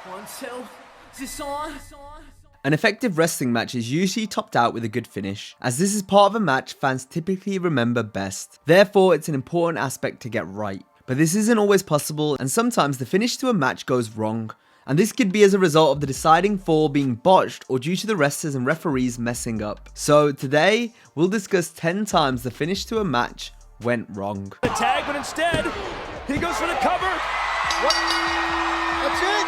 1, 2, is this on? An effective wrestling match is usually topped out with a good finish, as this is part of a match fans typically remember best. Therefore, it's an important aspect to get right. But this isn't always possible, and sometimes the finish to a match goes wrong. And this could be as a result of the deciding fall being botched or due to the wrestlers and referees messing up. So today, we'll discuss 10 times the finish to a match went wrong. The tag, but instead, he goes for the cover. What? That's it?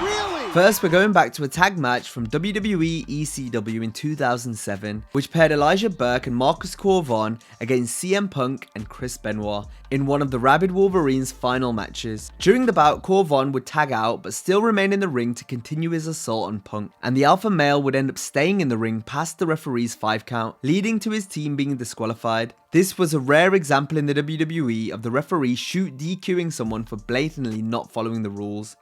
Really? First, we're going back to a tag match from WWE ECW in 2007, which paired Elijah Burke and Marcus Corvon against CM Punk and Chris Benoit in one of the Rabid Wolverine's final matches. During the bout, Corvon would tag out but still remain in the ring to continue his assault on Punk, and the alpha male would end up staying in the ring past the referee's 5 count, leading to his team being disqualified. This was a rare example in the WWE of the referee shoot DQing someone for blatantly not following the rules.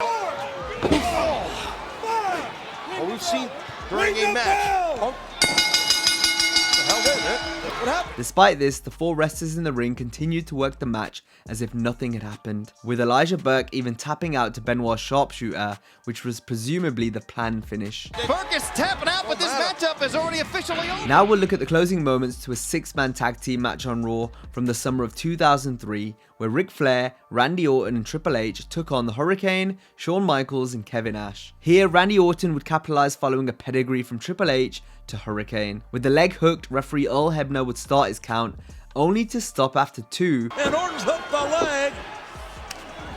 What we've seen during a match. What the hell was it? What happened? Despite this, the 4 wrestlers in the ring continued to work the match as if nothing had happened, with Elijah Burke even tapping out to Benoit's sharpshooter, which was presumably the planned finish. Burke is tapping out, but this matchup is already officially over. Now we'll look at the closing moments to a 6-man tag team match on Raw from the summer of 2003, where Ric Flair, Randy Orton and Triple H took on the Hurricane, Shawn Michaels and Kevin Nash. Here, Randy Orton would capitalize following a pedigree from Triple H to Hurricane. With the leg hooked, referee Earl Hebner would start his count, only to stop after 2. And Orton's hooked the leg.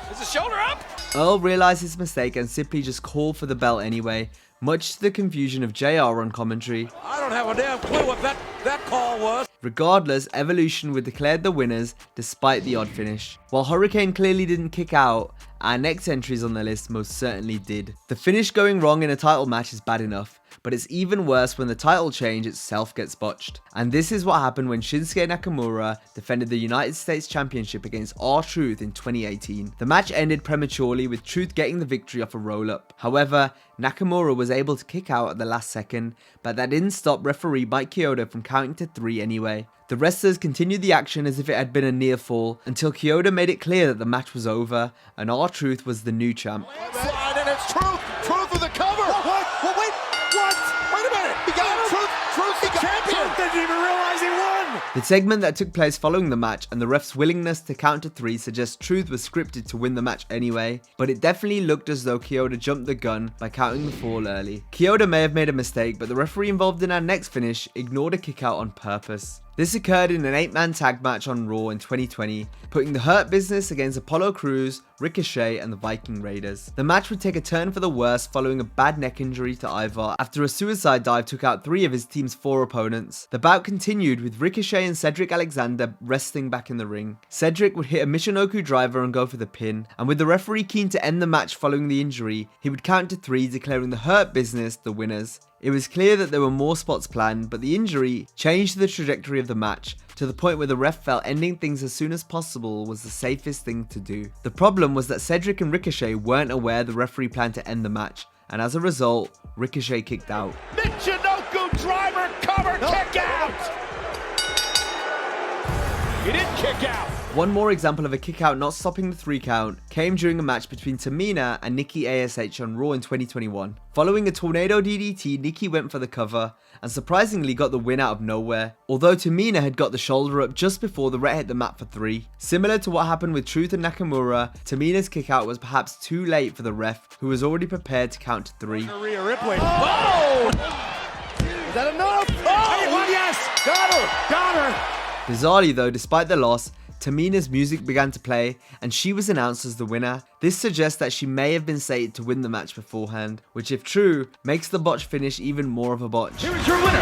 Is the shoulder up? Earl realized his mistake and simply just called for the belt anyway, much to the confusion of JR on commentary. I don't have a damn clue what that call was. Regardless, Evolution were declared the winners despite the odd finish. While Hurricane clearly didn't kick out, our next entries on the list most certainly did. The finish going wrong in a title match is bad enough, but it's even worse when the title change itself gets botched. And this is what happened when Shinsuke Nakamura defended the United States Championship against R-Truth in 2018. The match ended prematurely with Truth getting the victory off a roll-up. However, Nakamura was able to kick out at the last second, but that didn't stop referee Mike Chioda from counting to 3 anyway. The wrestlers continued the action as if it had been a near fall, until Chioda made it clear that the match was over, and R-Truth was the new champ. Slide, and it's Truth. Truth with the cover. What? Well, wait. What? Wait a minute. He got him. Truth the champion. Truth didn't even realize he won. The segment that took place following the match and the ref's willingness to count to 3 suggests Truth was scripted to win the match anyway, but it definitely looked as though Chioda jumped the gun by counting the fall early. Chioda may have made a mistake, but the referee involved in our next finish ignored a kick out on purpose. This occurred in an 8-man tag match on Raw in 2020, putting the Hurt Business against Apollo Crews, Ricochet and the Viking Raiders. The match would take a turn for the worse following a bad neck injury to Ivar after a suicide dive took out 3 of his team's 4 opponents. The bout continued with Ricochet and Cedric Alexander wrestling back in the ring. Cedric would hit a Michinoku driver and go for the pin, and with the referee keen to end the match following the injury, he would count to 3, declaring the Hurt Business the winners. It was clear that there were more spots planned, but the injury changed the trajectory of the match to the point where the ref felt ending things as soon as possible was the safest thing to do. The problem was that Cedric and Ricochet weren't aware the referee planned to end the match, and as a result, Ricochet kicked out. Michinoku driver cover kick out. He didn't kick out. One more example of a kick out not stopping the 3 count came during a match between Tamina and Nikki ASH on Raw in 2021. Following a tornado DDT, Nikki went for the cover and surprisingly got the win out of nowhere, although Tamina had got the shoulder up just before the Ret hit the mat for 3. Similar to what happened with Truth and Nakamura, Tamina's kick out was perhaps too late for the ref, who was already prepared to count to 3. Rhea Ripley. Oh! Is that enough? Oh, yes! Got her! Got her! Bizarrely though, despite the loss, Tamina's music began to play, and she was announced as the winner. This suggests that she may have been slated to win the match beforehand, which if true, makes the botch finish even more of a botch. Here is your winner,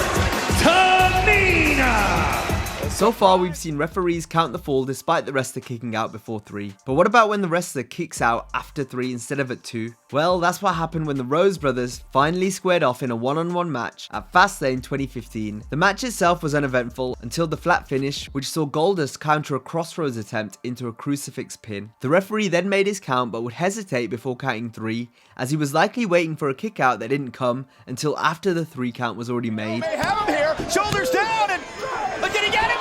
Tamina! So far, we've seen referees count the fall despite the wrestler kicking out before 3. But what about when the wrestler kicks out after 3 instead of at 2? Well, that's what happened when the Rhodes brothers finally squared off in a one-on-one match at Fastlane 2015. The match itself was uneventful until the flat finish, which saw Goldust counter a Crossroads attempt into a crucifix pin. The referee then made his count but would hesitate before counting 3, as he was likely waiting for a kick out that didn't come until after the 3 count was already made. They have him here, shoulders down, and did he get him?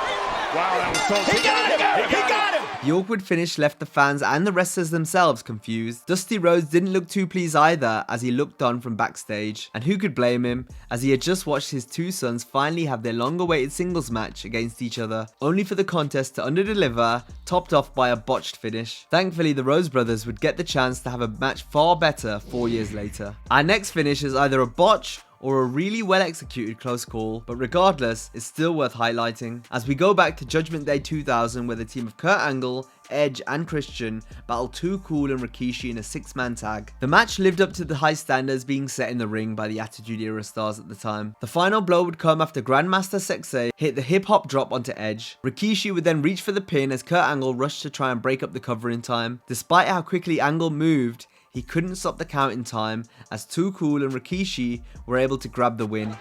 Wow, that was so He got him! He got him! The awkward finish left the fans and the wrestlers themselves confused. Dusty Rhodes didn't look too pleased either as he looked on from backstage. And who could blame him, as he had just watched his two sons finally have their long-awaited singles match against each other, only for the contest to underdeliver, topped off by a botched finish. Thankfully, the Rhodes brothers would get the chance to have a match far better 4 years later. Our next finish is either a botch or a really well executed close call, but regardless, it's still worth highlighting, as we go back to Judgment Day 2000 where the team of Kurt Angle, Edge and Christian battled Too Cool and Rikishi in a 6-man tag. The match lived up to the high standards being set in the ring by the Attitude Era stars at the time. The final blow would come after Grandmaster Sexay hit the hip hop drop onto Edge. Rikishi would then reach for the pin as Kurt Angle rushed to try and break up the cover in time. Despite how quickly Angle moved, he couldn't stop the count in time as Too Cool and Rikishi were able to grab the win.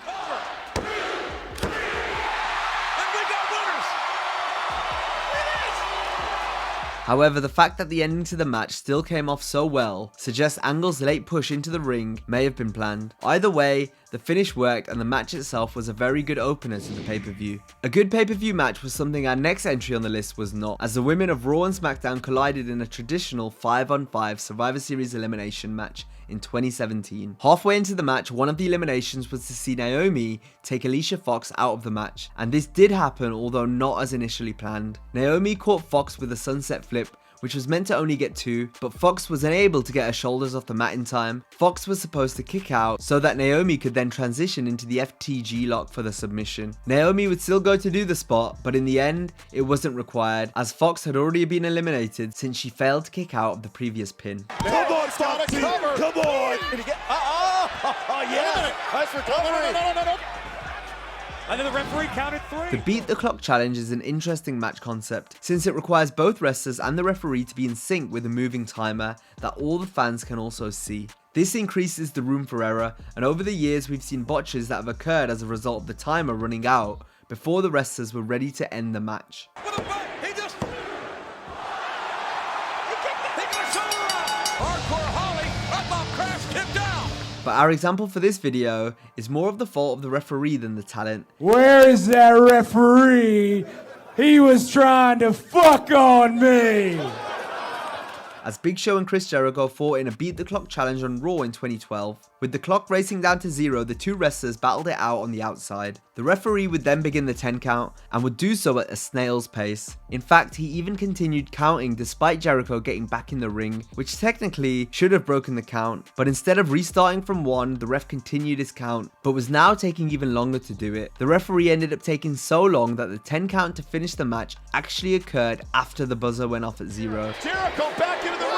However, the fact that the ending to the match still came off so well suggests Angle's late push into the ring may have been planned. Either way, the finish worked and the match itself was a very good opener to the pay-per-view. A good pay-per-view match was something our next entry on the list was not, as the women of Raw and SmackDown collided in a traditional 5-on-5 Survivor Series elimination match in 2017. Halfway into the match, one of the eliminations was to see Naomi take Alicia Fox out of the match, and this did happen, although not as initially planned. Naomi caught Fox with a sunset flip, which was meant to only get 2, but Fox was unable to get her shoulders off the mat in time. Fox was supposed to kick out so that Naomi could then transition into the FTG lock for the submission. Naomi would still go to do the spot, but in the end, it wasn't required, as Fox had already been eliminated since she failed to kick out of the previous pin. Come on, Foxy! Come on! Did he get... yeah! Nice recovery! No. And then the referee counted 3. The Beat the Clock challenge is an interesting match concept, since it requires both wrestlers and the referee to be in sync with a moving timer that all the fans can also see. This increases the room for error, and over the years we've seen botches that have occurred as a result of the timer running out before the wrestlers were ready to end the match. But our example for this video is more of the fault of the referee than the talent. Where is that referee? He was trying to fuck on me. As Big Show and Chris Jericho fought in a Beat the Clock challenge on Raw in 2012. With the clock racing down to 0, the two wrestlers battled it out on the outside. The referee would then begin the 10 count and would do so at a snail's pace. In fact, he even continued counting despite Jericho getting back in the ring, which technically should have broken the count. But instead of restarting from 1, the ref continued his count, but was now taking even longer to do it. The referee ended up taking so long that the 10 count to finish the match actually occurred after the buzzer went off at 0. Jericho back into the ring!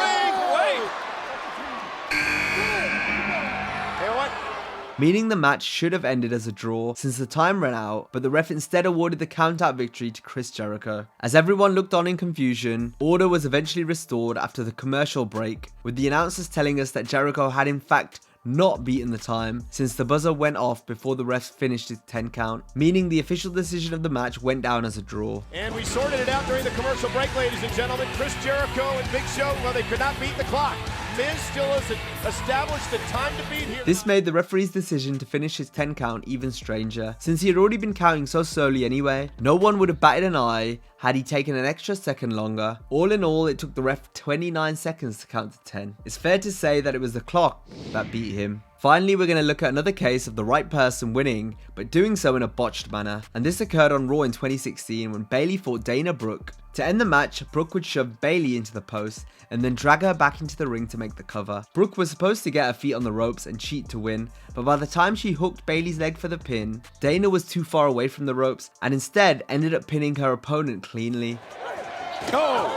Meaning the match should have ended as a draw since the time ran out, but the ref instead awarded the count-out victory to Chris Jericho. As everyone looked on in confusion, order was eventually restored after the commercial break, with the announcers telling us that Jericho had in fact not beaten the time since the buzzer went off before the refs finished his 10 count, meaning the official decision of the match went down as a draw. And we sorted it out during the commercial break, ladies and gentlemen. Chris Jericho and Big Show, well, they could not beat the clock. Miz still has established the time to beat here. This made the referee's decision to finish his 10 count even stranger, since he had already been counting so slowly anyway. No one would have batted an eye had he taken an extra second longer. All in all, it took the ref 29 seconds to count to 10. It's fair to say that it was the clock that beat him. Finally, we're going to look at another case of the right person winning, but doing so in a botched manner. And this occurred on Raw in 2016 when Bayley fought Dana Brooke. To end the match, Brooke would shove Bayley into the post and then drag her back into the ring to make the cover. Brooke was supposed to get her feet on the ropes and cheat to win, but by the time she hooked Bayley's leg for the pin, Dana was too far away from the ropes and instead ended up pinning her opponent cleanly. Go!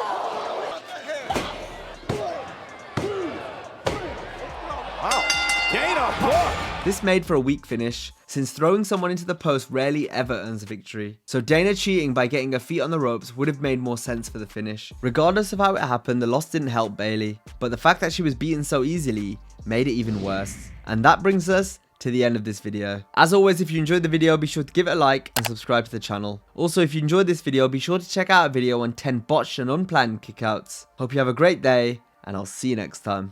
Wow. Dana Brooke! This made for a weak finish, since throwing someone into the post rarely ever earns a victory. So Dana cheating by getting her feet on the ropes would have made more sense for the finish. Regardless of how it happened, the loss didn't help Bayley, but the fact that she was beaten so easily made it even worse. And that brings us to the end of this video. As always, if you enjoyed the video, be sure to give it a like and subscribe to the channel. Also, if you enjoyed this video, be sure to check out a video on 10 botched and unplanned kickouts. Hope you have a great day, and I'll see you next time.